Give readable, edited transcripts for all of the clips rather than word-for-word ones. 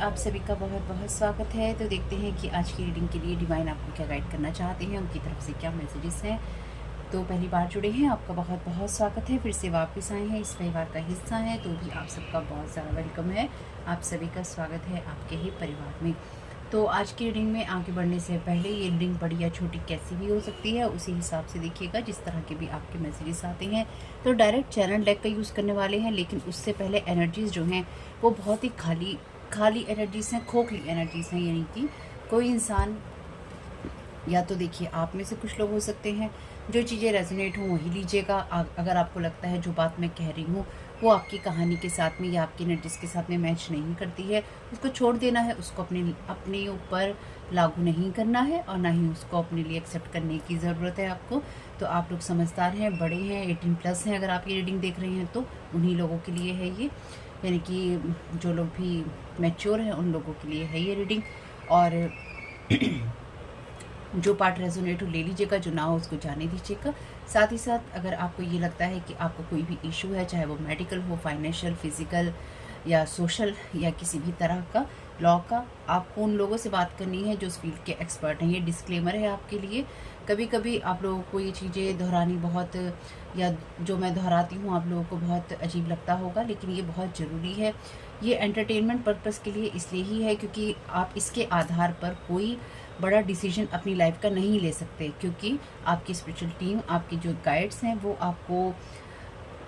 आप सभी का बहुत बहुत स्वागत है। तो देखते हैं कि आज की रीडिंग के लिए डिवाइन आपको क्या गाइड करना चाहते हैं, उनकी तरफ से क्या मैसेजेस हैं। तो पहली बार जुड़े हैं, आपका बहुत बहुत स्वागत है। फिर से वापस आए हैं, इस परिवार का हिस्सा हैं, तो भी आप सबका बहुत ज़्यादा वेलकम है। आप सभी का स्वागत है आपके ही परिवार में। तो आज की रीडिंग में आगे बढ़ने से पहले ये रीडिंग बड़ी या छोटी कैसी भी हो सकती है, उसी हिसाब से देखिएगा जिस तरह के भी आपके मैसेजेस आते हैं। तो डायरेक्ट चैनल डेक का यूज़ करने वाले हैं, लेकिन उससे पहले एनर्जीज़ जो हैं वो बहुत ही खाली एनर्जीज़ हैं, खोखली एनर्जीज़ हैं। यानी कि कोई इंसान, या तो देखिए आप में से कुछ लोग हो सकते हैं, जो चीज़ें रेजोनेट हों वही लीजिएगा। अगर आपको लगता है जो बात मैं कह रही हूँ वो आपकी कहानी के साथ में या आपकी एनर्जीज़ के साथ में मैच नहीं करती है, उसको छोड़ देना है। उसको अपने ऊपर लागू नहीं करना है और ना ही उसको अपने लिए एक्सेप्ट करने की ज़रूरत है आपको। तो आप लोग समझदार हैं, बड़े हैं, 18+ हैं। अगर आप ये रीडिंग देख रहे हैं तो उन्हीं लोगों के लिए है ये, यानी कि जो लोग भी मैच्योर हैं उन लोगों के लिए है ये रीडिंग। और जो पार्ट रेजोनेट हो ले लीजिएगा, जो ना हो उसको जाने दीजिएगा। साथ ही साथ अगर आपको ये लगता है कि आपको कोई भी इशू है, चाहे वो मेडिकल हो, फाइनेंशियल, फिजिकल या सोशल या किसी भी तरह का लॉ का, आपको उन लोगों से बात करनी है जो उस फील्ड के एक्सपर्ट हैं। ये डिस्क्लेमर है आपके लिए। कभी कभी आप लोगों को ये चीज़ें दोहरानी बहुत, या जो मैं दोहराती हूँ आप लोगों को बहुत अजीब लगता होगा, लेकिन ये बहुत ज़रूरी है। ये एंटरटेनमेंट पर्पज़ के लिए इसलिए ही है क्योंकि आप इसके आधार पर कोई बड़ा डिसीजन अपनी लाइफ का नहीं ले सकते, क्योंकि आपकी स्पिरिचुअल टीम, आपके जो गाइड्स हैं वो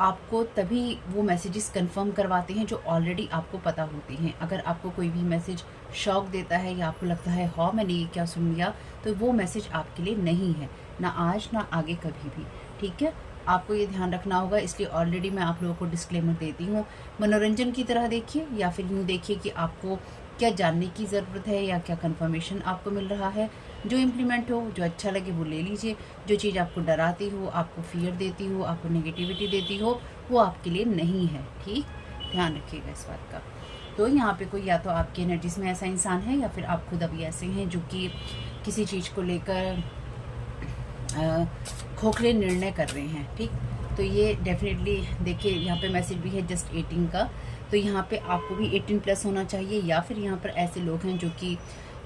आपको तभी वो मैसेजेस कंफर्म करवाते हैं जो ऑलरेडी आपको पता होती हैं। अगर आपको कोई भी मैसेज शॉक देता है या आपको लगता है हाँ मैंने ये क्या सुन लिया, तो वो मैसेज आपके लिए नहीं है, ना आज ना आगे कभी भी। ठीक है, आपको ये ध्यान रखना होगा। इसलिए ऑलरेडी मैं आप लोगों को डिस्क्लेमर देती हूँ। मनोरंजन की तरह देखिए, या फिर यूँ देखिए कि आपको क्या जानने की ज़रूरत है या क्या कंफर्मेशन आपको मिल रहा है। जो इम्प्लीमेंट हो, जो अच्छा लगे वो ले लीजिए। जो चीज़ आपको डराती हो, आपको फियर देती हो, आपको नेगेटिविटी देती हो, वो आपके लिए नहीं है। ठीक, ध्यान रखिएगा इस बात का। तो यहाँ पे कोई या तो आपकी एनर्जीज में ऐसा इंसान है, या फिर आप खुद अभी ऐसे हैं जो कि किसी चीज़ को लेकर खोखले निर्णय कर रहे हैं। ठीक, तो ये डेफिनेटली देखिए, यहाँ पे मैसेज भी है जस्ट 18 का। तो यहाँ पे आपको भी 18+ होना चाहिए, या फिर यहाँ पर ऐसे लोग हैं जो कि,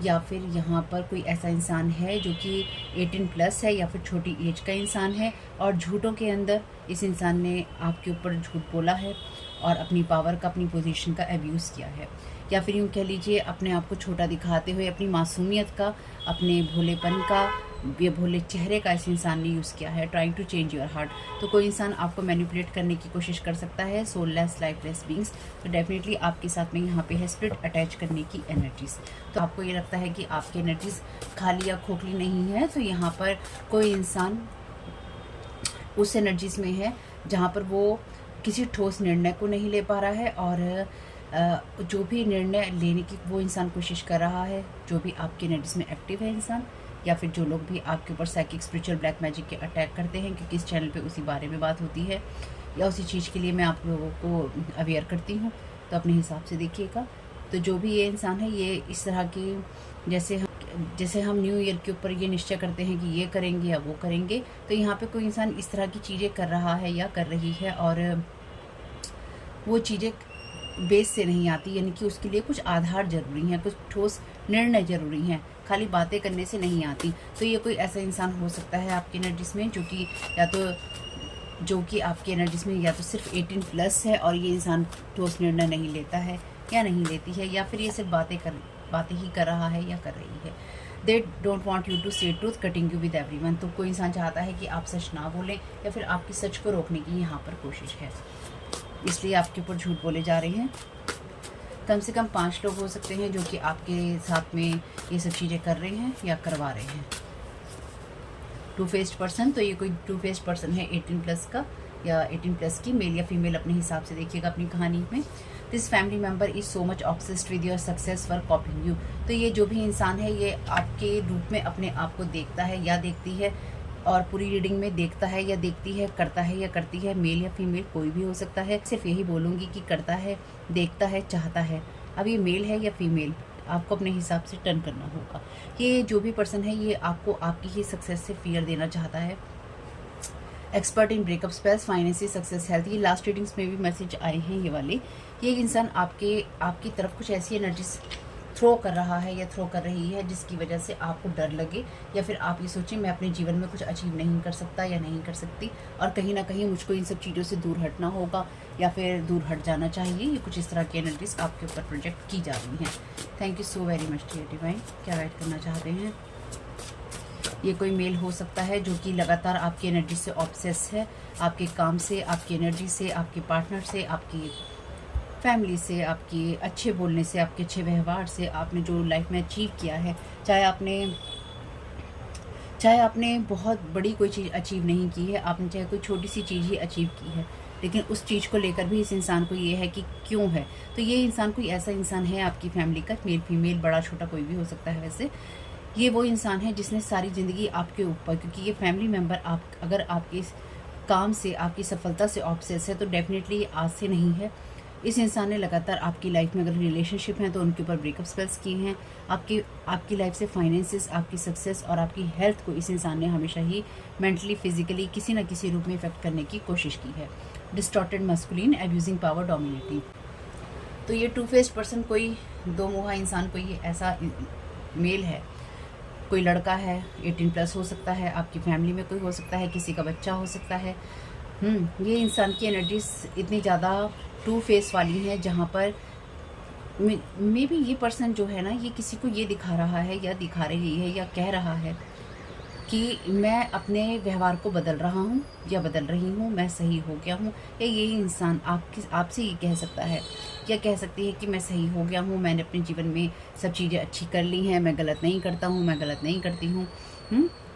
या फिर यहाँ पर कोई ऐसा इंसान है जो कि 18+ है, या फिर छोटी एज का इंसान है और झूठों के अंदर इस इंसान ने आपके ऊपर झूठ बोला है और अपनी पावर का, अपनी पोजीशन का अब्यूज़ किया है। या फिर यूँ कह लीजिए अपने आप को छोटा दिखाते हुए अपनी मासूमियत का, अपने भोलेपन का, ये भोले चेहरे का इस इंसान ने यूज़ किया है, trying to change your heart. तो कोई इंसान आपको मैनिपुलेट करने की कोशिश कर सकता है, सोललेस लाइफलेस बींग्स। तो डेफिनेटली आपके साथ में यहाँ पे है स्पिरिट अटैच करने की एनर्जीज। तो आपको ये लगता है कि आपकी एनर्जीज खाली या खोखली नहीं है, तो यहाँ पर कोई इंसान उस एनर्जीज में है जहाँ पर वो किसी ठोस निर्णय को नहीं ले पा रहा है, और जो भी निर्णय लेने की वो इंसान कोशिश कर रहा है, जो भी आपकी एनर्जीज में एक्टिव है इंसान, या फिर जो लोग भी आपके ऊपर साइकिक, स्पिरिचुअल, ब्लैक मैजिक के अटैक करते हैं, क्योंकि इस चैनल पे उसी बारे में बात होती है या उसी चीज़ के लिए मैं आप लोगों को अवेयर करती हूँ। तो अपने हिसाब से देखिएगा। तो जो भी ये इंसान है, ये इस तरह की, जैसे हम न्यू ईयर के ऊपर ये निश्चय करते हैं कि ये करेंगे या वो करेंगे, तो यहाँ पे कोई इंसान इस तरह की चीज़ें कर रहा है या कर रही है, और वो चीज़ें बेस से नहीं आती, यानी कि उसके लिए कुछ आधार ज़रूरी हैं, कुछ ठोस निर्णय ज़रूरी हैं, खाली बातें करने से नहीं आती। तो ये कोई ऐसा इंसान हो सकता है आपकी एनर्जीज में जो कि, या तो जो कि आपकी एनर्जीज में या तो सिर्फ 18+ है और ये इंसान ठोस निर्णय नहीं लेता है या नहीं लेती है, या फिर ये सिर्फ बातें ही कर रहा है या कर रही है। They don't want you to say truth, cutting you with everyone. तो कोई इंसान चाहता है कि आप सच ना बोलें, या फिर आपकी सच को रोकने की यहाँ पर कोशिश है, इसलिए आपके ऊपर झूठ बोले जा रहे हैं। कम से कम 5 लोग हो सकते हैं जो कि आपके साथ में ये सब चीज़ें कर रहे हैं या करवा रहे हैं। 2-फेस्ड पर्सन, तो ये कोई 2-फेस्ड पर्सन है 18+ का या 18+ की, मेल या फीमेल अपने हिसाब से देखिएगा अपनी कहानी में। This family member is so much obsessed with your success for कॉपिंग you. तो ये जो भी इंसान है ये आपके रूप में अपने आप को देखता है या देखती है, और पूरी रीडिंग में देखता है या देखती है, करता है या करती है, मेल या फीमेल कोई भी हो सकता है। सिर्फ यही बोलूँगी कि करता है, देखता है, चाहता है। अब ये मेल है या फीमेल, आपको अपने हिसाब से टर्न करना होगा। ये जो भी पर्सन है ये आपको आपकी ही सक्सेस से फियर देना चाहता है। Expert in breakup spells, financial success, health. ये लास्ट रीडिंग्स में भी मैसेज आए हैं ये वाले। ये एक इंसान आपकी तरफ कुछ ऐसी एनर्जीज थ्रो कर रहा है या थ्रो कर रही है जिसकी वजह से आपको डर लगे, या फिर आप ये सोचें मैं अपने जीवन में कुछ अचीव नहीं कर सकता या नहीं कर सकती, और कहीं ना कहीं मुझको इन सब चीज़ों से दूर हटना होगा या फिर दूर हट जाना चाहिए। ये कुछ इस तरह की एनर्जीज आपके ऊपर प्रोजेक्ट की जा रही हैं। Thank you so very much dear divine. क्या गाइड करना चाहते हैं? ये कोई मेल हो सकता है जो कि लगातार आपकी एनर्जी से ऑब्सेस है, आपके काम से, आपकी एनर्जी से, आपके पार्टनर से, आपकी फैमिली से, आपकी अच्छे बोलने से, आपके अच्छे व्यवहार से, आपने जो लाइफ में अचीव किया है, चाहे आपने बहुत बड़ी कोई चीज़ अचीव नहीं की है, आपने चाहे कोई छोटी सी चीज़ ही अचीव की है, लेकिन उस चीज़ को लेकर भी इस इंसान को ये है कि क्यों है। तो ये इंसान कोई ऐसा इंसान है आपकी फैमिली का, मेल फीमेल, बड़ा छोटा कोई भी हो सकता है। वैसे ये वो इंसान है जिसने सारी ज़िंदगी आपके ऊपर, क्योंकि ये फैमिली मेम्बर अगर आपके काम से, आपकी सफलता से ऑब्सेस है तो डेफिनेटली ये आज से नहीं है। इस इंसान ने लगातार आपकी लाइफ में अगर रिलेशनशिप हैं तो उनके ऊपर ब्रेकअप स्पेल्स किए हैं। आपकी लाइफ से फाइनेंसेस, आपकी सक्सेस और आपकी हेल्थ को इस इंसान ने हमेशा ही मेंटली, फिजिकली किसी न किसी रूप में इफेक्ट करने की कोशिश की है। Distorted masculine, abusing power, dominating. तो ये टू फेस्ड पर्सन, कोई दो मुहा इंसान, कोई ये ऐसा मेल है, कोई लड़का है, 18+ हो सकता है, आपकी फैमिली में कोई हो सकता है, किसी का बच्चा हो सकता है। ये इंसान की एनर्जीज इतनी ज़्यादा टू फेस वाली है जहाँ पर मे बी ये पर्सन जो है ना, ये किसी को ये दिखा रहा है या दिखा रही है या कह रहा है कि मैं अपने व्यवहार को बदल रहा हूँ या बदल रही हूँ, मैं सही हो गया हूँ। या ये इंसान आपसे ये कह सकता है या कह सकती है कि मैं सही हो गया हूँ, मैंने अपने जीवन में सब चीज़ें अच्छी कर ली हैं, मैं गलत नहीं करता हूँ, मैं गलत नहीं करती हूँ।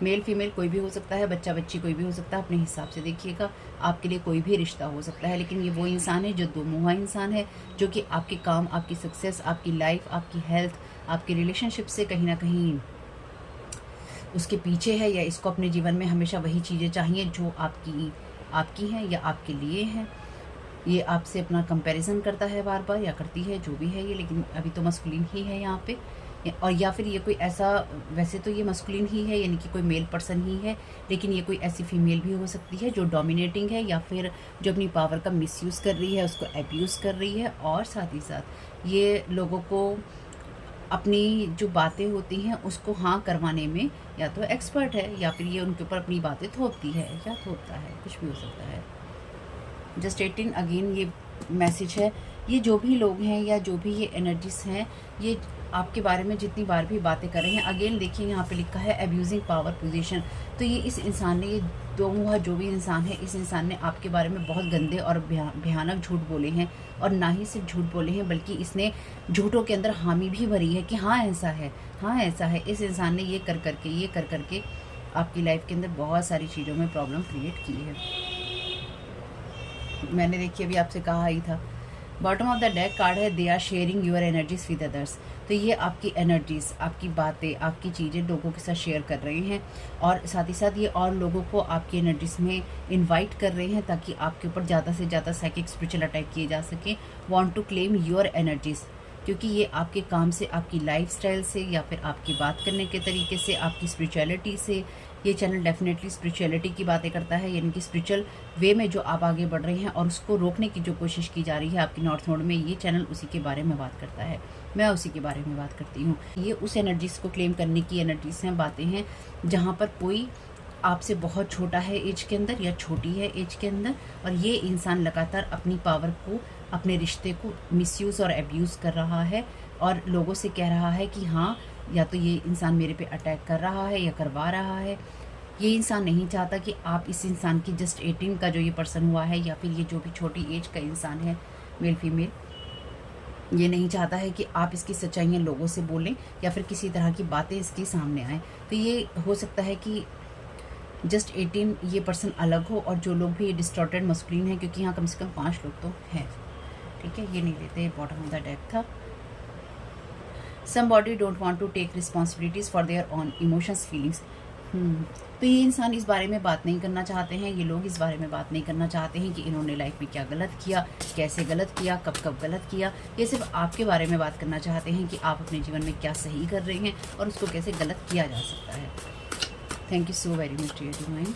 मेल फीमेल कोई भी हो सकता है, बच्चा बच्ची कोई भी हो सकता है, अपने हिसाब से देखिएगा। आपके लिए कोई भी रिश्ता हो सकता है, लेकिन ये वो इंसान है जो दो मुहा इंसान है, जो कि आपके काम, आपकी सक्सेस, आपकी लाइफ, आपकी हेल्थ, आपके रिलेशनशिप से कहीं ना कहीं उसके पीछे है, या इसको अपने जीवन में हमेशा वही चीज़ें चाहिए जो आपकी हैं या आपके लिए हैं। ये आपसे अपना कंपैरिजन करता है बार बार, या करती है, जो भी है ये, लेकिन अभी तो मस्कुलिन ही है यहाँ पे। और या फिर ये कोई ऐसा, वैसे तो ये मस्कुलिन ही है, यानी कि कोई मेल पर्सन ही है, लेकिन ये कोई ऐसी फीमेल भी हो सकती है जो डोमिनेटिंग है, या फिर जो अपनी पावर का मिसयूज़ कर रही है, उसको एब्यूज़ कर रही है। और साथ ही साथ ये लोगों को अपनी जो बातें होती हैं उसको हाँ करवाने में या तो एक्सपर्ट है, या फिर ये उनके ऊपर अपनी बातें थोपती है या थोपता है, कुछ भी हो सकता है। जस्ट 18 अगेन ये मैसेज है। ये जो भी लोग हैं या जो भी ये एनर्जीज हैं, ये आपके बारे में जितनी बार भी बातें कर रहे हैं, अगेन देखिए यहाँ पे लिखा है एब्यूजिंग पावर पोजीशन। तो ये इस इंसान ने, ये दो मुहा जो भी इंसान है, इस इंसान ने आपके बारे में बहुत गंदे और भयानक झूठ बोले हैं। और ना ही सिर्फ झूठ बोले हैं, बल्कि इसने झूठों के अंदर हामी भी भरी है कि हाँ ऐसा है, हाँ ऐसा है। इस इंसान ने ये कर करके आपकी लाइफ के अंदर बहुत सारी चीज़ों में प्रॉब्लम क्रिएट की है। मैंने देखिए अभी आपसे कहा ही था, bottom of the deck card है, they are sharing your energies with others. तो ये आपकी एनर्जीज, आपकी बातें, आपकी चीज़ें लोगों के साथ शेयर कर रहे हैं, और साथ ही साथ ये और लोगों को आपकी एनर्जीज में इनवाइट कर रहे हैं ताकि आपके ऊपर ज़्यादा से ज़्यादा साइकिक स्पिरिचुअल अटैक किए जा सकें। Want to claim your energies, क्योंकि ये आपके काम से, आपकी लाइफस्टाइल से, या फिर आपकी बात करने के तरीके से, आपकी स्पिरिचुअलिटी से, ये चैनल डेफिनेटली स्पिरिचुअलिटी की बातें करता है, यानी कि स्पिरिचुअल वे में जो आप आगे बढ़ रहे हैं और उसको रोकने की जो कोशिश की जा रही है आपकी नॉर्थ नोड में, ये चैनल उसी के बारे में बात करता है। मैं उसी के बारे में बात करती हूँ। ये उस एनर्जीज को क्लेम करने की एनर्जीज हैं, बातें हैं, जहाँ पर कोई आपसे बहुत छोटा है एज के अंदर या छोटी है एज के अंदर, और ये इंसान लगातार अपनी पावर को, अपने रिश्ते को मिसयूज़ और एब्यूज़ कर रहा है, और लोगों से कह रहा है कि हाँ, या तो ये इंसान मेरे पे अटैक कर रहा है या करवा रहा है। ये इंसान नहीं चाहता कि आप इस इंसान की, जस्ट 18 का जो ये पर्सन हुआ है, या फिर ये जो भी छोटी एज का इंसान है, मेल फीमेल, ये नहीं चाहता है कि आप इसकी सच्चाइयाँ लोगों से बोलें या फिर किसी तरह की बातें इसके सामने आएँ। तो ये हो सकता है कि जस्ट 18 ये पर्सन अलग हो, और जो लोग भी डिस्टॉर्टेड मस्कुलिन है, क्योंकि यहाँ कम से कम 5 लोग तो हैं। ठीक है, ये नहीं लेते, बॉटम ऑफ द डेक था। somebody don't want to take responsibilities for their own emotions, feelings। तो ये इंसान इस बारे में बात नहीं करना चाहते हैं, ये लोग इस बारे में बात नहीं करना चाहते हैं कि इन्होंने लाइफ में क्या गलत किया, कैसे गलत किया, कब कब गलत किया। ये सिर्फ आपके बारे में बात करना चाहते हैं कि आप अपने जीवन में क्या सही कर रहे हैं और उसको कैसे गलत किया जा सकता है। Thank you so very much dear divine.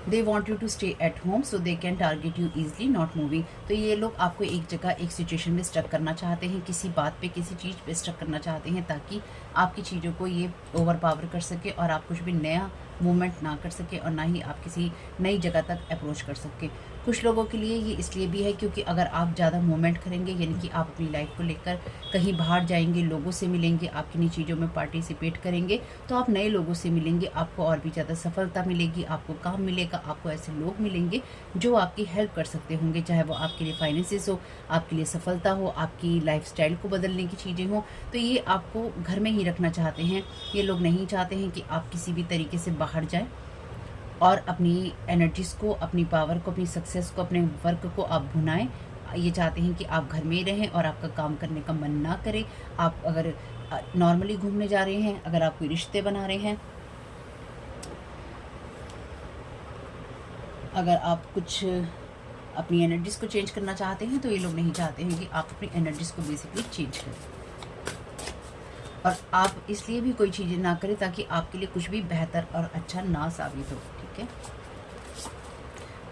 They want you to stay at home so they can target you easily not moving. तो ये लोग आपको एक जगह एक सिचुएशन में स्टक करना चाहते हैं, किसी बात पे किसी चीज़ पे स्टक करना चाहते हैं, ताकि आपकी चीज़ों को ये ओवर पावर कर सके और आप कुछ भी नया मूवमेंट ना कर सके और ना ही आप किसी नई जगह तक अप्रोच कर सके। कुछ लोगों के लिए ये इसलिए भी है क्योंकि अगर आप ज़्यादा मूवमेंट करेंगे, यानी कि आप अपनी लाइफ को लेकर कहीं बाहर जाएंगे, लोगों से मिलेंगे, आप किन्हीं चीज़ों में पार्टिसिपेट करेंगे, तो आप नए लोगों से मिलेंगे, आपको और भी ज़्यादा सफलता मिलेगी, आपको काम मिलेगा, आपको ऐसे लोग मिलेंगे जो आपकी हेल्प कर सकते होंगे, चाहे वो आपके लिए फाइनेंसिस हो, आपके लिए सफलता हो, आपकी लाइफस्टाइल को बदलने की चीज़ें हों। तो ये आपको घर में ही रखना चाहते हैं। ये लोग नहीं चाहते हैं कि आप किसी भी तरीके से बाहर जाएं और अपनी एनर्जीज़ को, अपनी पावर को, अपनी सक्सेस को, अपने वर्क को आप भुनाएं। ये चाहते हैं कि आप घर में ही रहें और आपका काम करने का मन ना करे। आप अगर नॉर्मली घूमने जा रहे हैं, अगर आप कोई रिश्ते बना रहे हैं, अगर आप कुछ अपनी एनर्जीज़ को चेंज करना चाहते हैं, तो ये लोग नहीं चाहते हैं कि आप अपनी एनर्जीज़ को बेसिकली चेंज करें। और आप इसलिए भी कोई चीज़ें ना करें ताकि आपके लिए कुछ भी बेहतर और अच्छा ना साबित हो। ठीक है,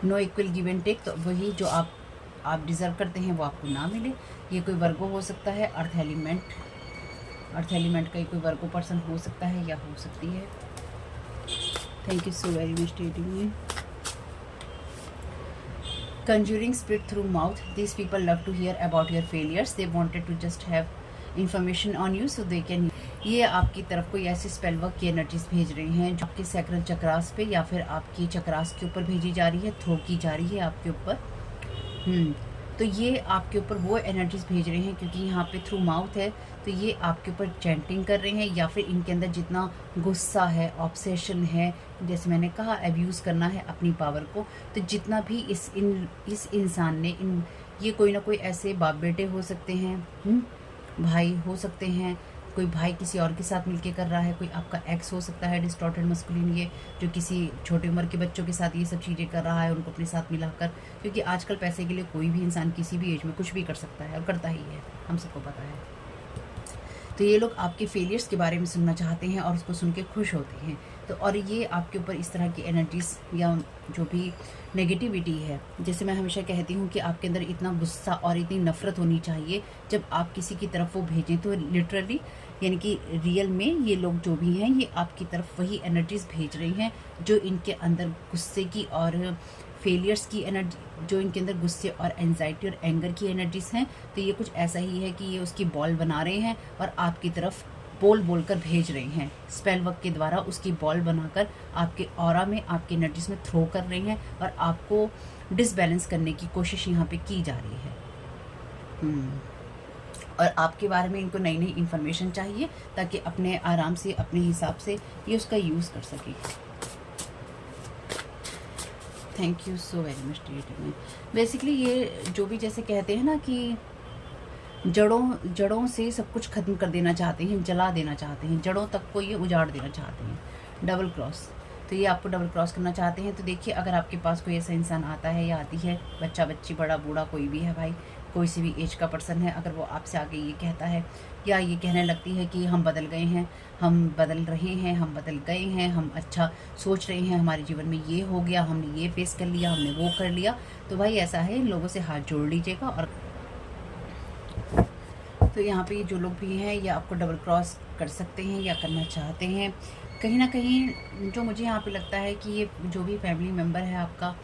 no equal give and take. तो वही जो आप डिज़र्व करते हैं वो आपको ना मिले। ये कोई वर्गो हो सकता है, अर्थ एलिमेंट का कोई वर्गो पर्सन हो सकता है या हो सकती है। Thank you so very much टेटिंग me. Conjuring spirit through mouth. These people love to hear about your failures. They wanted to just have information on you so they can. ये आपकी तरफ कोई ऐसी स्पेल वर्क की energies भेज रही हैं जो आपके सैक्रल चक्रास पे या फिर आपकी चक्रास के ऊपर भेजी जा रही है, थ्रो की जा रही है आपके ऊपर। तो ये आपके ऊपर वो एनर्जीज भेज रहे हैं क्योंकि यहाँ पे थ्रू माउथ है, तो ये आपके ऊपर चैंटिंग कर रहे हैं या फिर इनके अंदर जितना गुस्सा है, ऑब्सेशन है, जैसे मैंने कहा अब्यूज़ करना है अपनी पावर को, तो जितना भी इस इंसान ने ये कोई ना कोई ऐसे बाप बेटे हो सकते हैं, भाई हो सकते हैं, कोई भाई किसी और के साथ मिलके कर रहा है, कोई आपका एक्स हो सकता है डिस्टॉर्टेड मस्कुलिन, ये जो किसी छोटी उम्र के बच्चों के साथ ये सब चीज़ें कर रहा है उनको अपने साथ मिलाकर, क्योंकि आजकल पैसे के लिए कोई भी इंसान किसी भी एज में कुछ भी कर सकता है और करता ही है, हम सबको पता है। तो ये लोग आपके फेलियर्स के बारे में सुनना चाहते हैं और उसको सुन के खुश होते हैं। तो और ये आपके ऊपर इस तरह की एनर्जीज या जो भी नेगेटिविटी है, जैसे मैं हमेशा कहती हूँ कि आपके अंदर इतना गुस्सा और इतनी नफ़रत होनी चाहिए जब आप किसी की तरफ वो भेजें, तो लिटरली यानी कि रियल में ये लोग जो भी हैं ये आपकी तरफ वही एनर्जीज भेज रही हैं जो इनके अंदर गुस्से की और फेलियर्स की एनर्जी, जो इनके अंदर गुस्से और एंजाइटी और एंगर की एनर्जीज हैं। तो ये कुछ ऐसा ही है कि ये उसकी बॉल बना रहे हैं और आपकी तरफ बोल कर भेज रहे हैं, स्पेल वर्क के द्वारा उसकी बॉल बनाकर आपके ऑरा में, आपकी एनर्जीज में थ्रो कर रहे हैं और आपको डिसबैलेंस करने की कोशिश यहाँ पे की जा रही है। और आपके बारे में इनको नई नई इन्फॉर्मेशन चाहिए ताकि अपने आराम से, अपने हिसाब से ये उसका यूज़ कर सके। Thank you so very much T. Basically ये जो भी जैसे कहते हैं ना कि जड़ों से सब कुछ ख़त्म कर देना चाहते हैं, जला देना चाहते हैं, जड़ों तक को ये उजाड़ देना चाहते हैं। डबल क्रॉस, तो ये आपको डबल क्रॉस करना चाहते हैं। तो देखिए अगर आपके पास कोई ऐसा इंसान आता है या आती है, बच्चा बच्ची, बड़ा बूढ़ा, कोई भी है भाई, कोई सी भी एज का पर्सन है, अगर वो आपसे आगे ये कहता है या ये कहने लगती है कि हम बदल गए हैं, हम बदल रहे हैं, हम बदल गए हैं, हम अच्छा सोच रहे हैं, हमारे जीवन में ये हो गया, हमने ये फेस कर लिया, हमने वो कर लिया, तो भाई ऐसा है, इन लोगों से हाथ जोड़ लीजिएगा। और तो यहाँ पे जो लोग भी हैं ये आपको डबल क्रॉस कर सकते हैं या करना चाहते हैं। कहीं ना कहीं जो मुझे यहाँ पे लगता है कि ये जो भी फैमिली मेम्बर है आपका,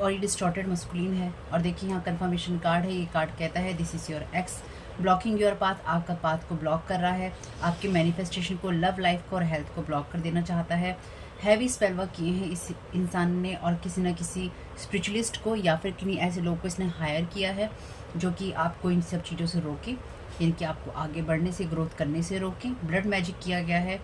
और ये डिस्टॉर्टेड मस्कुलिन है, और देखिए यहाँ कंफर्मेशन कार्ड है, ये कार्ड कहता है this is your x blocking your path, आपका पाथ को ब्लॉक कर रहा है, आपके मैनिफेस्टेशन को, लव लाइफ को और हेल्थ को ब्लॉक कर देना चाहता है। हैवी स्पेल वर्क किए हैं इस इंसान ने और किसी न किसी स्पिरिचुअलिस्ट को या फिर किन्हीं ऐसे लोग को इसने हायर किया है जो कि आपको इन सब चीज़ों से रोके, यानी कि आपको आगे बढ़ने से, ग्रोथ करने से रोके। ब्लड मैजिक किया गया है।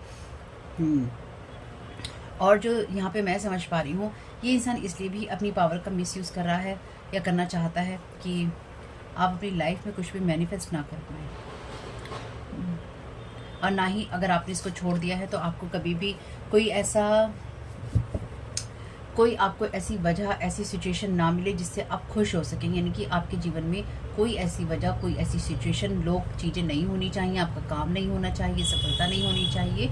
और जो यहाँ पे मैं समझ पा रही हूँ, ये इंसान इसलिए भी अपनी पावर का मिसयूज़ कर रहा है या करना चाहता है कि आप अपनी लाइफ में कुछ भी मैनिफेस्ट ना कर पाएँ, और ना ही अगर आपने इसको छोड़ दिया है तो आपको कभी भी कोई आपको ऐसी वजह, ऐसी सिचुएशन ना मिले जिससे आप खुश हो सकें, यानी कि आपके जीवन में कोई ऐसी वजह, कोई ऐसी सिचुएशन, लोग, चीज़ें नहीं होनी चाहिए, आपका काम नहीं होना चाहिए, सफलता नहीं होनी चाहिए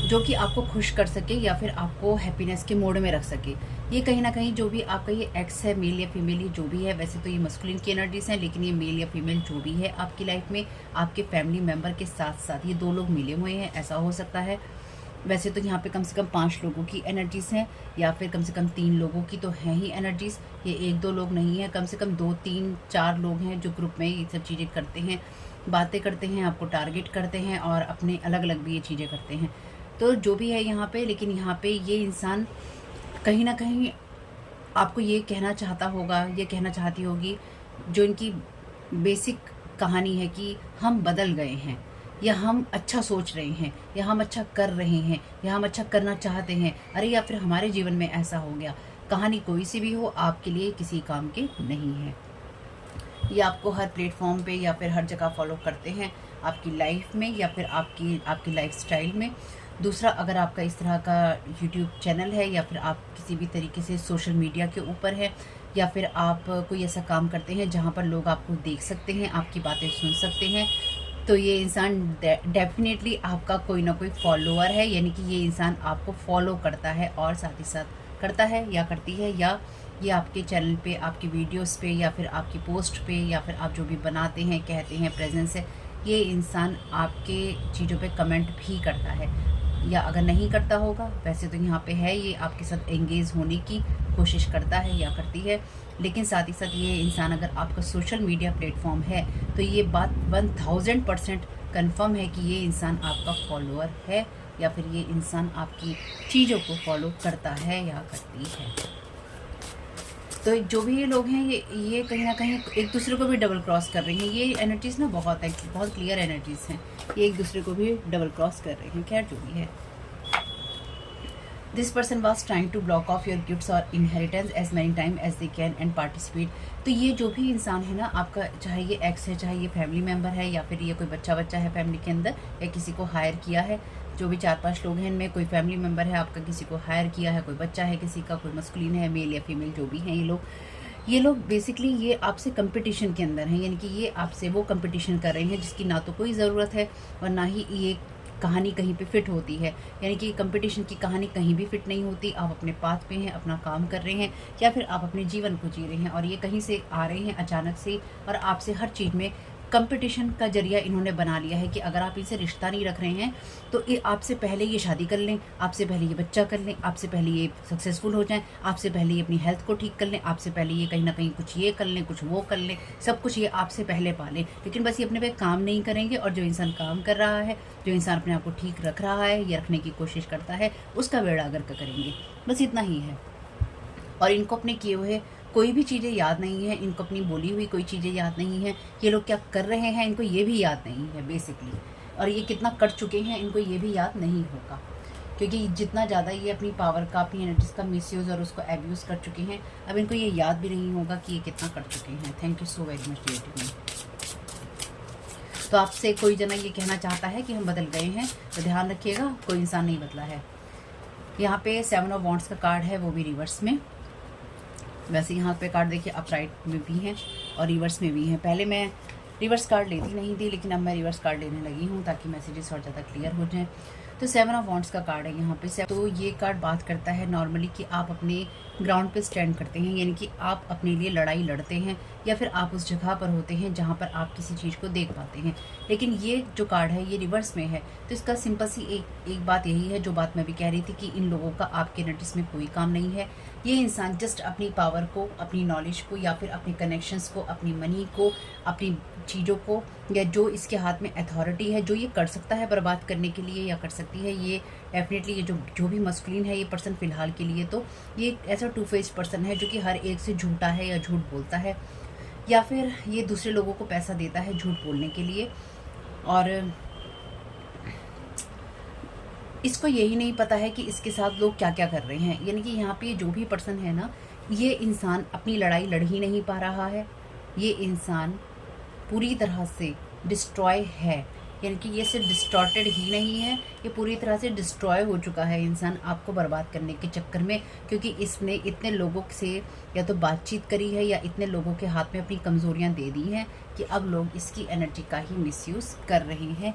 जो कि आपको खुश कर सके या फिर आपको हैप्पीनेस के मोड में रख सके। ये कहीं ना कहीं जो भी आपका ये एक्स है, मेल या फीमेल, ये जो भी है, वैसे तो ये मस्कुलिन की एनर्जीज हैं, लेकिन ये मेल या फीमेल जो भी है आपकी लाइफ में, आपके फैमिली मेम्बर के साथ साथ ये 2 लोग मिले हुए हैं, ऐसा हो सकता है। वैसे तो यहाँ पे कम से कम 5 लोगों की एनर्जीज़ हैं, या फिर कम से कम 3 लोगों की तो हैं ही एनर्जीज़। ये 1-2 लोग नहीं है, कम से कम 2, 3, 4 लोग हैं जो ग्रुप में ये सब चीज़ें करते हैं, बातें करते हैं, आपको टारगेट करते हैं और अपने अलग अलग भी ये चीज़ें करते हैं। तो जो भी है यहाँ पे, लेकिन यहाँ पे ये इंसान कहीं ना कहीं आपको ये कहना चाहता होगा, ये कहना चाहती होगी, जो इनकी बेसिक कहानी है कि हम बदल गए हैं, या हम अच्छा सोच रहे हैं, या हम अच्छा कर रहे हैं, या हम अच्छा करना चाहते हैं, अरे या फिर हमारे जीवन में ऐसा हो गया। कहानी कोई सी भी हो, आपके लिए किसी काम की नहीं है। ये आपको हर प्लेटफॉर्म पे या फिर हर जगह फॉलो करते हैं, आपकी लाइफ में या फिर आपकी लाइफस्टाइल में। दूसरा, अगर आपका इस तरह का यूट्यूब चैनल है, या फिर आप किसी भी तरीके से सोशल मीडिया के ऊपर है, या फिर आप कोई ऐसा काम करते हैं जहाँ पर लोग आपको देख सकते हैं, आपकी बातें सुन सकते हैं, तो ये इंसान डेफिनेटली आपका कोई ना कोई फॉलोअर है, यानी कि ये इंसान आपको फॉलो करता है और साथ ही साथ करता है या करती है, या ये आपके चैनल पे, आपकी वीडियोस पे, या फिर आपकी पोस्ट पे, या फिर आप जो भी बनाते हैं, कहते हैं, प्रेजेंस है, ये इंसान आपके चीज़ों पे कमेंट भी करता है। या अगर नहीं करता होगा, वैसे तो यहाँ पे है, ये आपके साथ एंगेज होने की कोशिश करता है या करती है, लेकिन साथ ही साथ ये इंसान अगर आपका सोशल मीडिया प्लेटफॉर्म है, तो ये बात 1000% कन्फर्म है कि ये इंसान आपका फॉलोअर है, या फिर ये इंसान आपकी चीज़ों को फॉलो करता है या करती है। तो जो भी ये लोग हैं, ये कहीं ना कहीं एक दूसरे को भी डबल क्रॉस कर रही हैं। ये एनर्जीज़ ना बहुत क्लियर एनर्जीज़ हैं, ये एक दूसरे को भी डबल क्रॉस कर रहे हैं। खैर जो भी है, this person was trying to block off your gifts और inheritance as many time as they can and participate. तो ये जो भी इंसान है ना आपका, चाहे ये एक्स है, चाहे ये फैमिली मेम्बर है, या फिर ये कोई बच्चा है फैमिली के अंदर, या किसी को हायर किया है, जो भी 4-5 लोग हैं, इनमें कोई फैमिली मेम्बर है आपका, किसी को हायर किया है, कोई बच्चा है किसी का, कोई मस्कुलिन है, मेल या फीमेल जो भी हैं ये लोग बेसिकली ये आपसे कंपटीशन के अंदर हैं, यानी कि ये आपसे वो कंपटीशन कर रहे हैं जिसकी ना तो कोई ज़रूरत है और ना ही ये कहानी कहीं पे फिट होती है। यानी कि कंपटीशन की कहानी कहीं भी फिट नहीं होती। आप अपने पाथ पे हैं, अपना काम कर रहे हैं, या फिर आप अपने जीवन को जी रहे हैं, और ये कहीं से आ रहे हैं अचानक से, और आपसे हर चीज़ में कंपटीशन का जरिया इन्होंने बना लिया है कि अगर आप इनसे रिश्ता नहीं रख रहे हैं तो आपसे पहले ये शादी कर लें, आपसे पहले ये बच्चा कर लें, आपसे पहले ये सक्सेसफुल हो जाएं, आपसे पहले ये अपनी हेल्थ को ठीक कर लें, आपसे पहले ये कहीं ना कहीं कुछ ये कर लें, कुछ वो कर लें, सब कुछ ये आपसे पहले पा लें। लेकिन बस ये अपने पे काम नहीं करेंगे, और जो इंसान काम कर रहा है, जो इंसान अपने आप को ठीक रख रहा है या रखने की कोशिश करता है, उसका बेड़ा गर्क करेंगे। बस इतना ही है। और इनको अपने किए हुए कोई भी चीज़ें याद नहीं है, इनको अपनी बोली हुई कोई चीज़ें याद नहीं है, ये लोग क्या कर रहे हैं इनको ये भी याद नहीं है बेसिकली, और ये कितना कर चुके हैं इनको ये भी याद नहीं होगा, क्योंकि जितना ज़्यादा ये अपनी पावर का, अपनी एनर्जीज का मिसयूज़ और उसको एब्यूज़ कर चुके हैं, अब इनको ये याद भी नहीं होगा कि ये कितना कर चुके हैं। Thank you so very much dear me. तो आपसे कोई जना ये कहना चाहता है कि हम बदल गए हैं, तो ध्यान रखिएगा, कोई इंसान नहीं बदला है। यहाँ पे 7 ऑफ वॉन्ड्स का कार्ड है, वो भी रिवर्स में। वैसे यहाँ पे कार्ड देखिए अपराइट में भी हैं और रिवर्स में भी हैं। पहले मैं रिवर्स कार्ड लेती नहीं थी, लेकिन अब मैं रिवर्स कार्ड लेने लगी हूँ ताकि मैसेजेस और ज़्यादा क्लियर हो जाएं। तो 7 ऑफ वॉन्ड्स का कार्ड है यहाँ पे। तो ये कार्ड बात करता है नॉर्मली कि आप अपने ग्राउंड पे स्टैंड करते हैं, यानी कि आप अपने लिए लड़ाई लड़ते हैं, या फिर आप उस जगह पर होते हैं जहाँ पर आप किसी चीज़ को देख पाते हैं। लेकिन ये जो कार्ड है ये रिवर्स में है, तो इसका सिंपल सी एक बात यही है, जो बात मैं भी कह रही थी, कि इन लोगों का आपके एनर्जीज में कोई काम नहीं है। ये इंसान जस्ट अपनी पावर को, अपनी नॉलेज को, या फिर अपने कनेक्शंस को, अपनी मनी को, अपनी चीज़ों को, या जो इसके हाथ में अथॉरिटी है, जो ये कर सकता है बर्बाद करने के लिए, या कर सकती है, ये डेफिनेटली ये जो भी मस्कुलिन है ये पर्सन फिलहाल के लिए, तो ये ऐसा 2 फेस पर्सन है जो कि हर एक से झूठा है या झूठ बोलता है, या फिर ये दूसरे लोगों को पैसा देता है झूठ बोलने के लिए, और इसको यही नहीं पता है कि इसके साथ लोग क्या क्या कर रहे हैं। यानी कि यहाँ पे जो भी पर्सन है ना, ये इंसान अपनी लड़ाई लड़ ही नहीं पा रहा है, ये इंसान पूरी तरह से डिस्ट्रॉय है, यानी कि ये सिर्फ डिस्टॉर्टेड ही नहीं है, ये पूरी तरह से डिस्ट्रॉय हो चुका है इंसान आपको बर्बाद करने के चक्कर में, क्योंकि इसने इतने लोगों से या तो बातचीत करी है या इतने लोगों के हाथ में अपनी कमज़ोरियाँ दे दी हैं कि अब लोग इसकी एनर्जी का ही मिसयूज़ कर रहे हैं,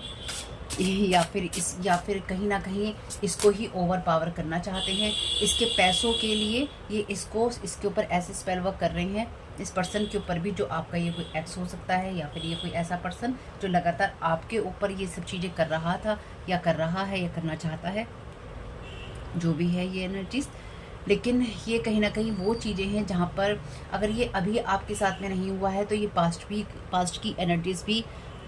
या फिर कहीं ना कहीं इसको ही ओवर पावर करना चाहते हैं इसके पैसों के लिए। ये इसके ऊपर ऐसे स्पेल वर्क कर रहे हैं इस पर्सन के ऊपर भी, जो आपका ये कोई एक्स हो सकता है या फिर ये कोई ऐसा पर्सन जो लगातार आपके ऊपर ये सब चीज़ें कर रहा था या कर रहा है या करना चाहता है, जो भी है ये एनर्जीज। लेकिन ये कहीं ना कहीं वो चीज़ें हैं जहाँ पर अगर ये अभी आपके साथ में नहीं हुआ है तो ये पास्ट की एनर्जीज भी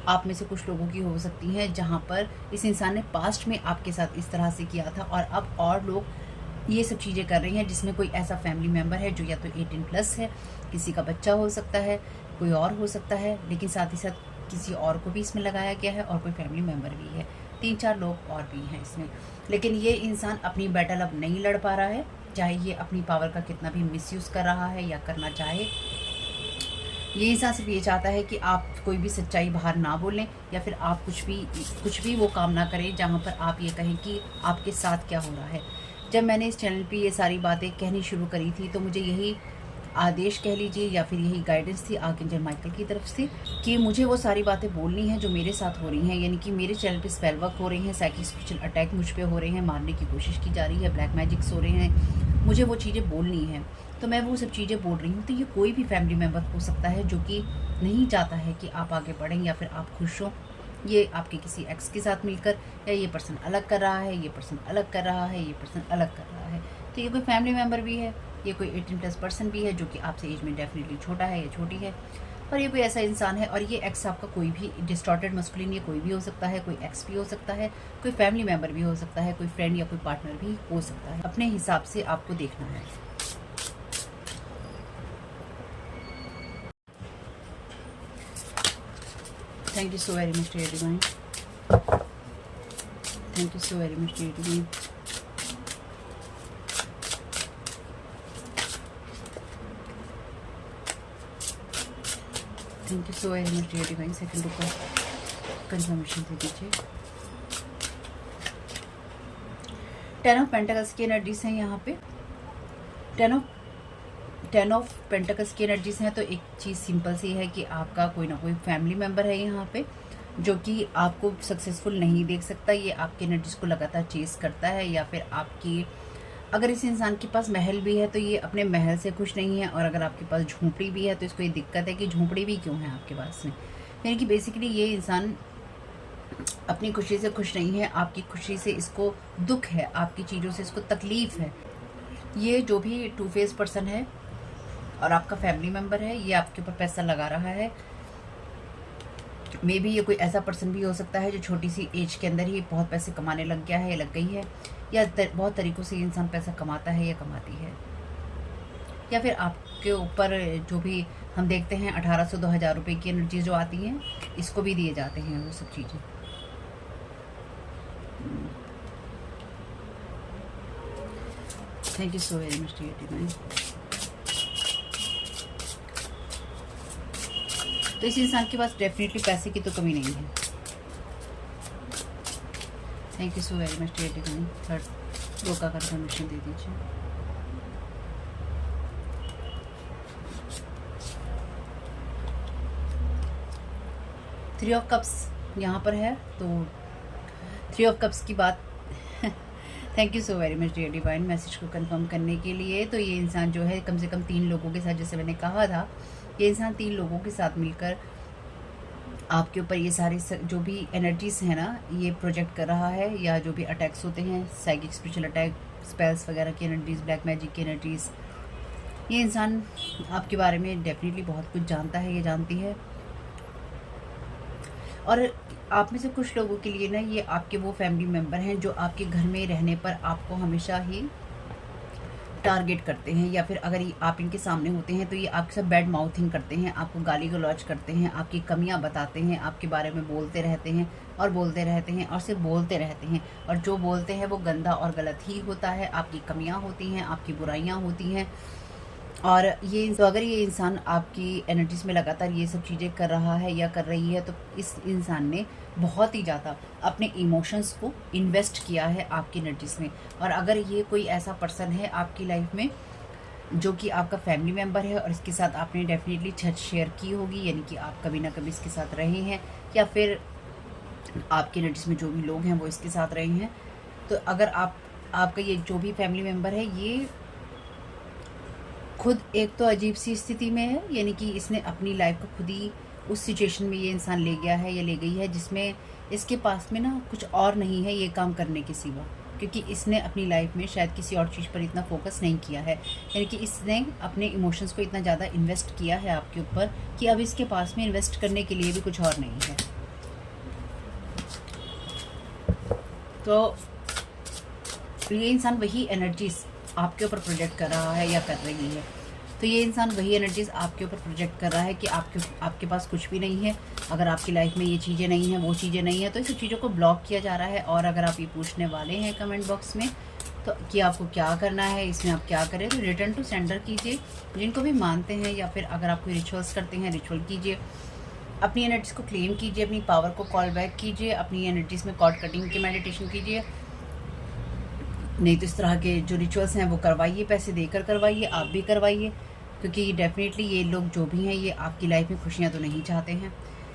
आप में से कुछ लोगों की हो सकती हैं, जहाँ पर इस इंसान ने पास्ट में आपके साथ इस तरह से किया था और अब और लोग ये सब चीज़ें कर रही हैं, जिसमें कोई ऐसा फैमिली मेम्बर है जो या तो 18+ है, किसी का बच्चा हो सकता है, कोई और हो सकता है, लेकिन साथ ही साथ किसी और को भी इसमें लगाया गया है और कोई फैमिली मेम्बर भी है, 3-4 लोग और भी हैं इसमें। लेकिन ये इंसान अपनी बैटल अब नहीं लड़ पा रहा है, चाहे ये अपनी पावर का कितना भी मिसयूज़ कर रहा है या करना चाहे। ये इंसान सिर्फ ये चाहता है कि आप कोई भी सच्चाई बाहर ना बोलें या फिर आप कुछ भी वो काम ना करें जहाँ पर आप ये कहें कि आपके साथ क्या हो रहा है। जब मैंने इस चैनल पे ये सारी बातें कहनी शुरू करी थी तो मुझे यही आदेश कह लीजिए या फिर यही गाइडेंस थी आर्कएंजल माइकल की तरफ से कि मुझे वो सारी बातें बोलनी हैं जो मेरे साथ हो रही हैं, यानी कि मेरे चैनल पे स्पेल वर्क हो रही हैं, साइकिक स्पिरिचुअल अटैक मुझ पे हो रहे हैं, मारने की कोशिश की जा रही है, ब्लैक मैजिक्स हो रहे हैं, मुझे वो चीज़ें बोलनी हैं तो मैं वो सब चीज़ें बोल रही हूँ। तो ये कोई भी फैमिली मेम्बर हो सकता है जो कि नहीं चाहता है कि आप आगे बढ़ें या फिर आप खुश हों। ये आपके किसी एक्स के साथ मिलकर, या ये पर्सन अलग कर रहा है, ये पर्सन अलग कर रहा है, ये पर्सन अलग कर रहा है, तो ये कोई फैमिली मेम्बर भी है, ये कोई 18+ पर्सन भी है जो कि आपसे एज में डेफिनेटली छोटा है या छोटी है, और ये कोई ऐसा इंसान है। और ये एक्स आपका कोई भी डिस्टॉर्टेड मस्कुलिन, ये कोई भी हो सकता है, कोई एक्स भी हो सकता है, कोई फैमिली मेम्बर भी हो सकता है, कोई फ्रेंड या कोई पार्टनर भी हो सकता है। अपने हिसाब से आपको देखना है। Thank you so very much, dear divine. Thank you so very much, dear divine. Thank you so very much, dear divine. Second का कंफर्मेशन दे दीजिए। 10 ऑफ पेंटाकल्स की एनर्जीज हैं यहाँ पे। 10 ऑफ पेंटाकल्स की एनर्जीज हैं, तो एक चीज़ सिंपल सी है कि आपका कोई ना कोई फैमिली मेम्बर है यहाँ पे जो कि आपको सक्सेसफुल नहीं देख सकता। ये आपकी एनर्जीज को लगातार चेस करता है, या फिर आपकी अगर इस इंसान के पास महल भी है तो ये अपने महल से खुश नहीं है, और अगर आपके पास झोंपड़ी भी है तो इसको ये दिक्कत है कि झोंपड़ी भी क्यों है आपके पास में। यानी कि बेसिकली ये इंसान अपनी खुशी से खुश नहीं है, आपकी खुशी से इसको दुख है, आपकी चीज़ों से इसको तकलीफ़ है। ये जो भी 2 फेस पर्सन है और आपका फैमिली मेम्बर है, ये आपके ऊपर पैसा लगा रहा है। मे बी ये कोई ऐसा पर्सन भी हो सकता है जो छोटी सी एज के अंदर ही बहुत पैसे कमाने लग गया है या लग गई है, या बहुत तरीक़ों से इंसान पैसा कमाता है या कमाती है, या फिर आपके ऊपर जो भी हम देखते हैं 1800-2000 रुपये की एनर्जी जो आती हैं, इसको भी दिए जाते हैं वो सब चीज़ें। Thank you so very much dear divine. तो इस इंसान के पास डेफिनेटली पैसे की तो कमी नहीं है। Thank you so very much dear divine. Third row का कंफर्मेशन दे दीजिए। थ्री ऑफ कप्स यहाँ पर है, तो 3 ऑफ कप्स की बात thank you so very much dear divine message को कंफर्म करने के लिए। तो ये इंसान जो है कम से कम 3 लोगों के साथ, जैसे मैंने कहा था, ये इंसान 3 लोगों के साथ मिलकर आपके ऊपर ये सारे जो भी एनर्जीज़ हैं ना, ये प्रोजेक्ट कर रहा है, या जो भी अटैक्स होते हैं, साइकिक स्पिरिचुअल अटैक, स्पेल्स वगैरह की एनर्जीज़, ब्लैक मैजिक की एनर्जीज़। ये इंसान आपके बारे में डेफिनेटली बहुत कुछ जानता है, ये जानती है। और आप में से कुछ लोगों के लिए ना ये आपके वो फैमिली मेम्बर हैं जो आपके घर में रहने पर आपको हमेशा ही टारगेट करते हैं, या फिर अगर आप इनके सामने होते हैं तो ये आपके साथ बैड माउथिंग करते हैं, आपको गाली गलौज करते हैं, आपकी कमियां बताते हैं, आपके बारे में बोलते रहते हैं और बोलते रहते हैं और सिर्फ बोलते रहते हैं, और जो बोलते हैं वो गंदा और गलत ही होता है। आपकी कमियां होती हैं, आपकी बुराइयां होती हैं, और ये तो अगर ये इंसान आपकी एनर्जीज में लगातार ये सब चीज़ें कर रहा है या कर रही है, तो इस इंसान ने बहुत ही ज़्यादा अपने इमोशंस को इन्वेस्ट किया है आपकी एनर्जीज में। और अगर ये कोई ऐसा पर्सन है आपकी लाइफ में जो कि आपका फैमिली मेम्बर है और इसके साथ आपने डेफिनेटली छत शेयर की होगी, यानी कि आप कभी ना कभी इसके साथ रहे हैं, या फिर आपकी एनर्जीज में जो भी लोग हैं वो इसके साथ रहे हैं, तो अगर आपका ये जो भी फैमिली मेम्बर है ये खुद एक तो अजीब सी स्थिति में है, यानी कि इसने अपनी लाइफ को खुद ही उस सिचुएशन में ये इंसान ले गया है या ले गई है जिसमें इसके पास में ना कुछ और नहीं है ये काम करने के सिवा, क्योंकि इसने अपनी लाइफ में शायद किसी और चीज़ पर इतना फोकस नहीं किया है, यानी कि इसने अपने इमोशंस को इतना ज़्यादा इन्वेस्ट किया है आपके ऊपर कि अब इसके पास में इन्वेस्ट करने के लिए भी कुछ और नहीं है। तो ये इंसान वही एनर्जीज आपके ऊपर प्रोजेक्ट कर रहा है या कर रही है। तो ये इंसान वही एनर्जीज आपके ऊपर प्रोजेक्ट कर रहा है कि आपके पास कुछ भी नहीं है। अगर आपकी लाइफ में ये चीज़ें नहीं हैं, वो चीज़ें नहीं हैं, तो इस चीज़ों को ब्लॉक किया जा रहा है। और अगर आप ये पूछने वाले हैं कमेंट बॉक्स में तो कि आपको क्या करना है, इसमें आप क्या करें, तो रिटर्न टू सेंडर कीजिए। जिनको भी मानते हैं या फिर अगर आप कोई रिचुअल्स करते हैं, रिचुअल कीजिए, अपनी एनर्जीज को क्लेम कीजिए, अपनी पावर को कॉल बैक कीजिए, अपनी एनर्जीज में कॉर्ड कटिंग की मेडिटेशन कीजिए। नहीं तो इस तरह के जो रिचुअल्स हैं वो करवाइए, पैसे देकर करवाइए, आप भी करवाइए, क्योंकि डेफिनेटली ये लोग जो भी हैं ये आपकी लाइफ में खुशियाँ तो नहीं चाहते हैं।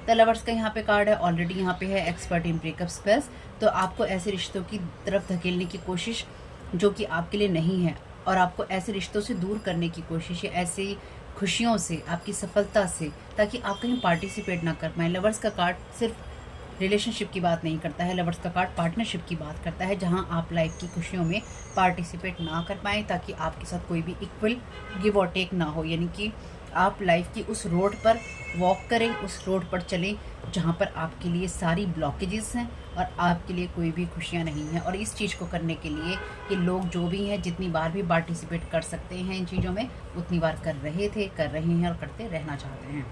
द लवर्स का यहाँ पे कार्ड है, ऑलरेडी यहाँ पे है एक्सपर्ट इन ब्रेकअप स्पेल्स। तो आपको ऐसे रिश्तों की तरफ धकेलने की कोशिश जो कि आपके लिए नहीं है, और आपको ऐसे रिश्तों से दूर करने की कोशिश है, ऐसी खुशियों से, आपकी सफलता से, ताकि आप कहीं पार्टिसिपेट ना कर पाएँ। लवर्स का कार्ड सिर्फ रिलेशनशिप की बात नहीं करता है, लवर्स का कार्ड पार्टनरशिप की बात करता है, जहां आप लाइफ की खुशियों में पार्टिसिपेट ना कर पाएँ, ताकि आपके साथ कोई भी इक्वल गिव और टेक ना हो, यानी कि आप लाइफ की उस रोड पर वॉक करें, उस रोड पर चलें जहां पर आपके लिए सारी ब्लॉकेजेस हैं और आपके लिए कोई भी खुशियां नहीं हैं। और इस चीज़ को करने के लिए ये लोग जो भी हैं जितनी बार भी पार्टिसिपेट कर सकते हैं इन चीज़ों में, उतनी बार कर रहे थे, कर रहे हैं और करते रहना चाहते हैं।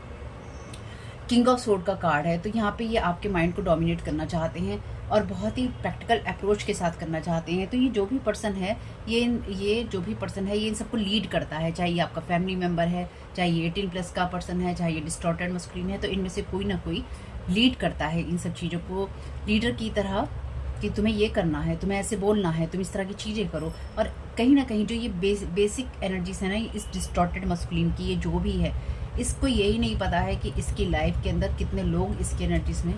किंग ऑफ सोर्ड का कार्ड है, तो यहाँ पे ये आपके माइंड को डोमिनेट करना चाहते हैं और बहुत ही प्रैक्टिकल अप्रोच के साथ करना चाहते हैं। तो ये जो भी पर्सन है, ये जो भी पर्सन है ये इन सबको लीड करता है, चाहे ये आपका फैमिली मेम्बर है, चाहे ये 18+ का पर्सन है, चाहे ये डिस्टॉर्टेड मस्कुलिन है, तो इनमें से कोई ना कोई लीड करता है इन सब चीज़ों को लीडर की तरह, कि तुम्हें ये करना है, तुम्हें ऐसे बोलना है, तुम इस तरह की चीज़ें करो। और कहीं ना कहीं जो ये बेसिक एनर्जीज है ना इस डिस्टॉर्टेड मस्कुलिन की, ये जो भी है, इसको यही नहीं पता है कि इसकी लाइफ के अंदर कितने लोग इसकी एनर्जीज में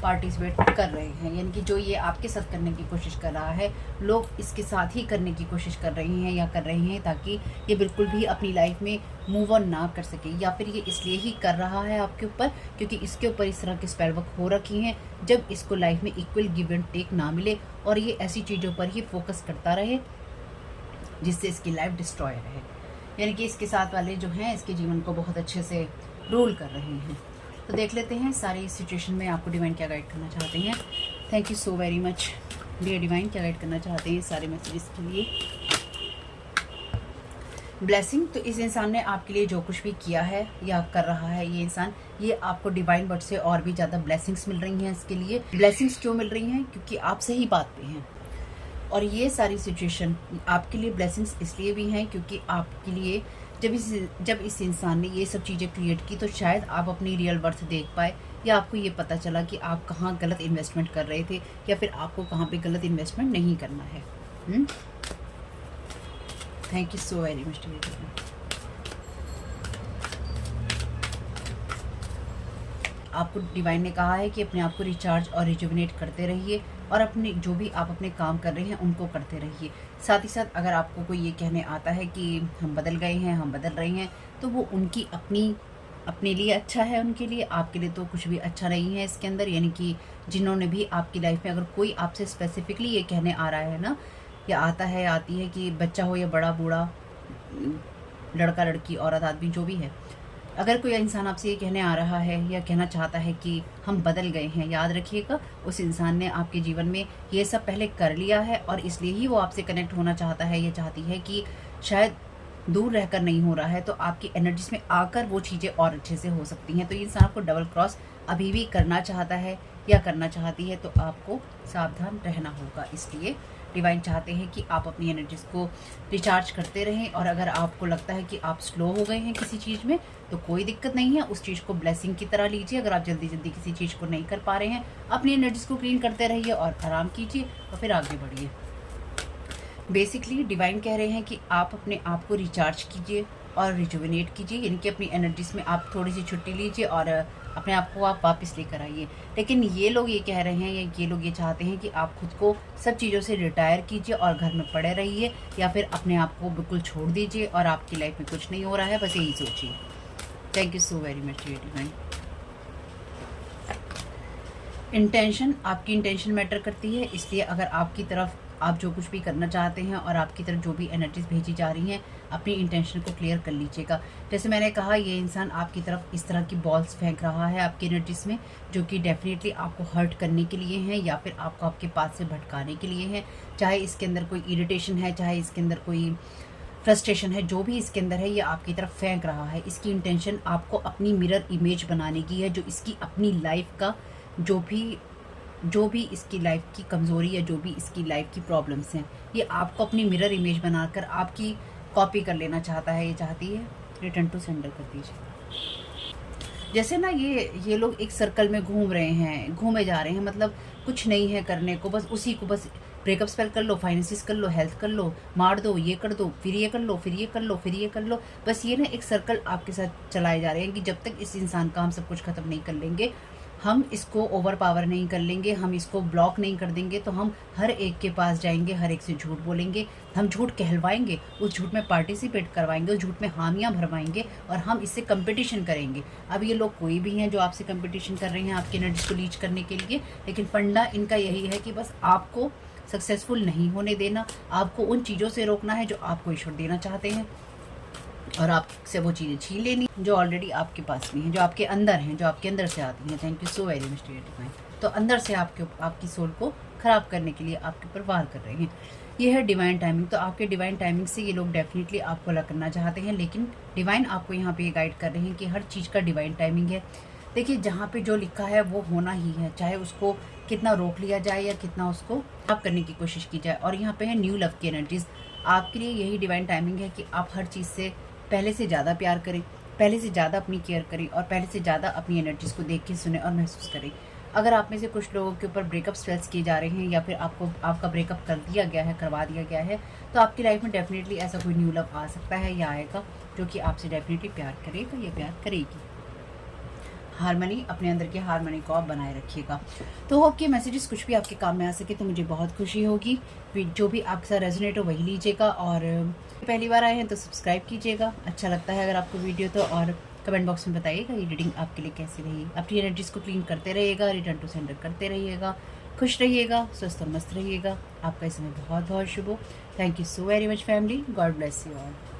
पार्टिसिपेट कर रहे हैं, यानी कि जो ये आपके साथ करने की कोशिश कर रहा है, लोग इसके साथ ही करने की कोशिश कर रहे हैं या कर रहे हैं, ताकि ये बिल्कुल भी अपनी लाइफ में मूव ऑन ना कर सके। या फिर ये इसलिए ही कर रहा है आपके ऊपर क्योंकि इसके ऊपर इस तरह के स्पेल वर्क हो रखी हैं, जब इसको लाइफ में इक्वल गिव एंड टेक ना मिले और ये ऐसी चीज़ों पर ही फोकस करता रहे जिससे इसकी लाइफ डिस्ट्रॉय रहे, यानी कि इसके साथ वाले जो हैं इसके जीवन को बहुत अच्छे से रूल कर रहे हैं। तो देख लेते हैं सारी सिचुएशन में आपको डिवाइन क्या गाइड करना चाहते हैं। Thank you so very much dear divine, क्या गाइड करना चाहते हैं सारे मैसेजेस के लिए। ब्लेसिंग, तो इस इंसान ने आपके लिए जो कुछ भी किया है या कर रहा है ये इंसान, ये आपको डिवाइन वर्ड से और भी ज़्यादा ब्लेसिंग्स मिल रही हैं। इसके लिए ब्लेसिंग्स क्यों मिल रही हैं? क्योंकि आप सही बात पे हैं। और ये सारी सिचुएशन आपके लिए ब्लेसिंग्स इसलिए भी हैं क्योंकि आपके लिए जब इस इंसान ने ये सब चीज़ें क्रिएट की, तो शायद आप अपनी रियल वर्थ देख पाए, या आपको ये पता चला कि आप कहाँ गलत इन्वेस्टमेंट कर रहे थे, या फिर आपको कहाँ पे गलत इन्वेस्टमेंट नहीं करना है। Thank you so very much. आपको डिवाइन ने कहा है कि अपने आप को रिचार्ज और रिजुविनेट करते रहिए, और अपने जो भी आप अपने काम कर रहे हैं उनको करते रहिए। साथ ही साथ अगर आपको कोई ये कहने आता है कि हम बदल गए हैं, हम बदल रहे हैं, तो वो उनकी अपने लिए अच्छा है, उनके लिए, आपके लिए तो कुछ भी अच्छा नहीं है इसके अंदर। यानी कि जिन्होंने भी आपकी लाइफ में, अगर कोई आपसे स्पेसिफिकली ये कहने आ रहा है ना, या आता है, आती है कि बच्चा हो या बड़ा बूढ़ा, लड़का लड़की, औरत आदमी, जो भी है, अगर कोई इंसान आपसे ये कहने आ रहा है या कहना चाहता है कि हम बदल गए हैं, याद रखिएगा उस इंसान ने आपके जीवन में ये सब पहले कर लिया है, और इसलिए ही वो आपसे कनेक्ट होना चाहता है या चाहती है कि शायद दूर रहकर नहीं हो रहा है, तो आपकी एनर्जीज में आकर वो चीज़ें और अच्छे से हो सकती हैं। तो ये इंसान आपको डबल क्रॉस अभी भी करना चाहता है या करना चाहती है, तो आपको सावधान रहना होगा। इसलिए डिवाइन चाहते हैं कि आप अपनी एनर्जीज को रिचार्ज करते रहें, और अगर आपको लगता है कि आप स्लो हो गए हैं किसी चीज़ में तो कोई दिक्कत नहीं है, उस चीज़ को ब्लेसिंग की तरह लीजिए। अगर आप जल्दी जल्दी किसी चीज़ को नहीं कर पा रहे हैं, अपनी एनर्जीज को क्लीन करते रहिए और आराम कीजिए और फिर आगे बढ़िए। बेसिकली डिवाइन कह रहे हैं कि आप अपने आप को रिचार्ज कीजिए और रिजुविनेट कीजिए, यानी कि अपनी एनर्जीज में आप थोड़ी सी छुट्टी लीजिए और अपने आप को आप वापस लेकर आइए। लेकिन ये लोग ये कह रहे हैं, या ये लोग ये चाहते हैं कि आप खुद को सब चीज़ों से रिटायर कीजिए और घर में पड़े रहिए, या फिर अपने आप को बिल्कुल छोड़ दीजिए और आपकी लाइफ में कुछ नहीं हो रहा है, बस यही सोचिए। Thank you so very much divine. Intention, आपकी इंटेंशन मैटर करती है, इसलिए अगर आपकी तरफ आप जो कुछ भी करना चाहते हैं और आपकी तरफ जो भी एनर्जीज भेजी जा रही हैं, अपनी इंटेंशन को क्लियर कर लीजिएगा। जैसे मैंने कहा, ये इंसान आपकी तरफ इस तरह की बॉल्स फेंक रहा है आपकी एनर्जीज में, जो कि डेफिनेटली आपको हर्ट करने के लिए हैं या फिर आपको आपके पास से भटकाने के लिए हैं। चाहे इसके अंदर कोई इरिटेशन है, चाहे इसके अंदर कोई फ्रस्ट्रेशन है, जो भी इसके अंदर है ये आपकी तरफ फेंक रहा है। इसकी इंटेंशन आपको अपनी मिरर इमेज बनाने की है, जो इसकी अपनी लाइफ का जो भी इसकी लाइफ की कमज़ोरी है, जो भी इसकी लाइफ की प्रॉब्लम्स हैं, ये आपको अपनी मिरर इमेज बनाकर आपकी कॉपी कर लेना चाहता है। ये चाहती है रिटर्न टू सेंडर कर दीजिए। जैसे ना ये लोग एक सर्कल में घूम रहे हैं, घूमे जा रहे हैं, मतलब कुछ नहीं है करने को, बस उसी को बस ब्रेकअप स्पेल कर लो, फाइनेंसिस कर लो, हेल्थ कर लो, मार दो, ये कर दो, फिर ये कर लो, फिर ये कर लो, फिर ये कर लो। बस ये ना एक सर्कल आपके साथ चलाए जा रहे हैं कि जब तक इस इंसान का हम सब कुछ ख़त्म नहीं कर लेंगे, हम इसको ओवर पावर नहीं कर लेंगे, हम इसको ब्लॉक नहीं कर देंगे, तो हम हर एक के पास जाएंगे, हर एक से झूठ बोलेंगे, हम झूठ कहलवाएंगे, उस झूठ में पार्टिसिपेट करवाएंगे, उस झूठ में हामियां भरवाएंगे और हम इससे कंपटीशन करेंगे। अब ये लोग कोई भी हैं जो आपसे कंपटीशन कर रहे हैं आपकी एनर्जी को लीच करने के लिए, लेकिन फंडा इनका यही है कि बस आपको सक्सेसफुल नहीं होने देना, आपको उन चीज़ों से रोकना है जो आपको ईश्वर देना चाहते हैं, और आपसे वो चीज़ें छीन लेनी जो ऑलरेडी आपके पास नहीं है, जो आपके अंदर हैं, जो आपके अंदर से आती हैं। Thank you so very much divine. तो अंदर से आपकी सोल को ख़राब करने के लिए आपके ऊपर वार कर रहे हैं। ये है डिवाइन टाइमिंग। तो आपके डिवाइन टाइमिंग से ये लोग डेफिनेटली आपको अलग करना चाहते हैं, लेकिन डिवाइन आपको यहाँ पे गाइड कर रहे हैं कि हर चीज़ का डिवाइन टाइमिंग है। देखिए, जहाँ पे जो लिखा है वो होना ही है, चाहे उसको कितना रोक लिया जाए या कितना उसको खराब करने की कोशिश की जाए। और यहाँ पे है न्यू लव की एनर्जीज। आपके लिए यही डिवाइन टाइमिंग है कि आप हर चीज़ से पहले से ज़्यादा प्यार करें, पहले से ज़्यादा अपनी केयर करें और पहले से ज़्यादा अपनी एनर्जीज़ को देख के सुने और महसूस करें। अगर आप में से कुछ लोगों के ऊपर ब्रेकअप स्पेल्स किए जा रहे हैं या फिर आपका ब्रेकअप करवा दिया गया है, तो आपकी लाइफ में डेफिनेटली ऐसा कोई न्यू लव आ सकता है या आएगा जो कि आपसे डेफिनेटली प्यार करेगा या प्यार करेगी। हारमनी, अपने अंदर की हारमनी को आप बनाए रखिएगा। तो होप कि मैसेजेस कुछ भी आपके काम में आ सके तो मुझे बहुत खुशी होगी। जो भी आपके साथ रेजोनेट हो वही लीजिएगा, और पहली बार आए हैं तो सब्सक्राइब कीजिएगा। अच्छा लगता है अगर आपको वीडियो तो, और कमेंट बॉक्स में बताइएगा ये रीडिंग आपके लिए कैसी रही। अपनी एनर्जीज को क्लीन करते रहिएगा, रिटर्न टू सेंडर करते रहिएगा, खुश रहिएगा, स्वस्थ और मस्त रहिएगा। आपका इस समय बहुत बहुत शुभ हो। Thank you so very much family. God bless you all.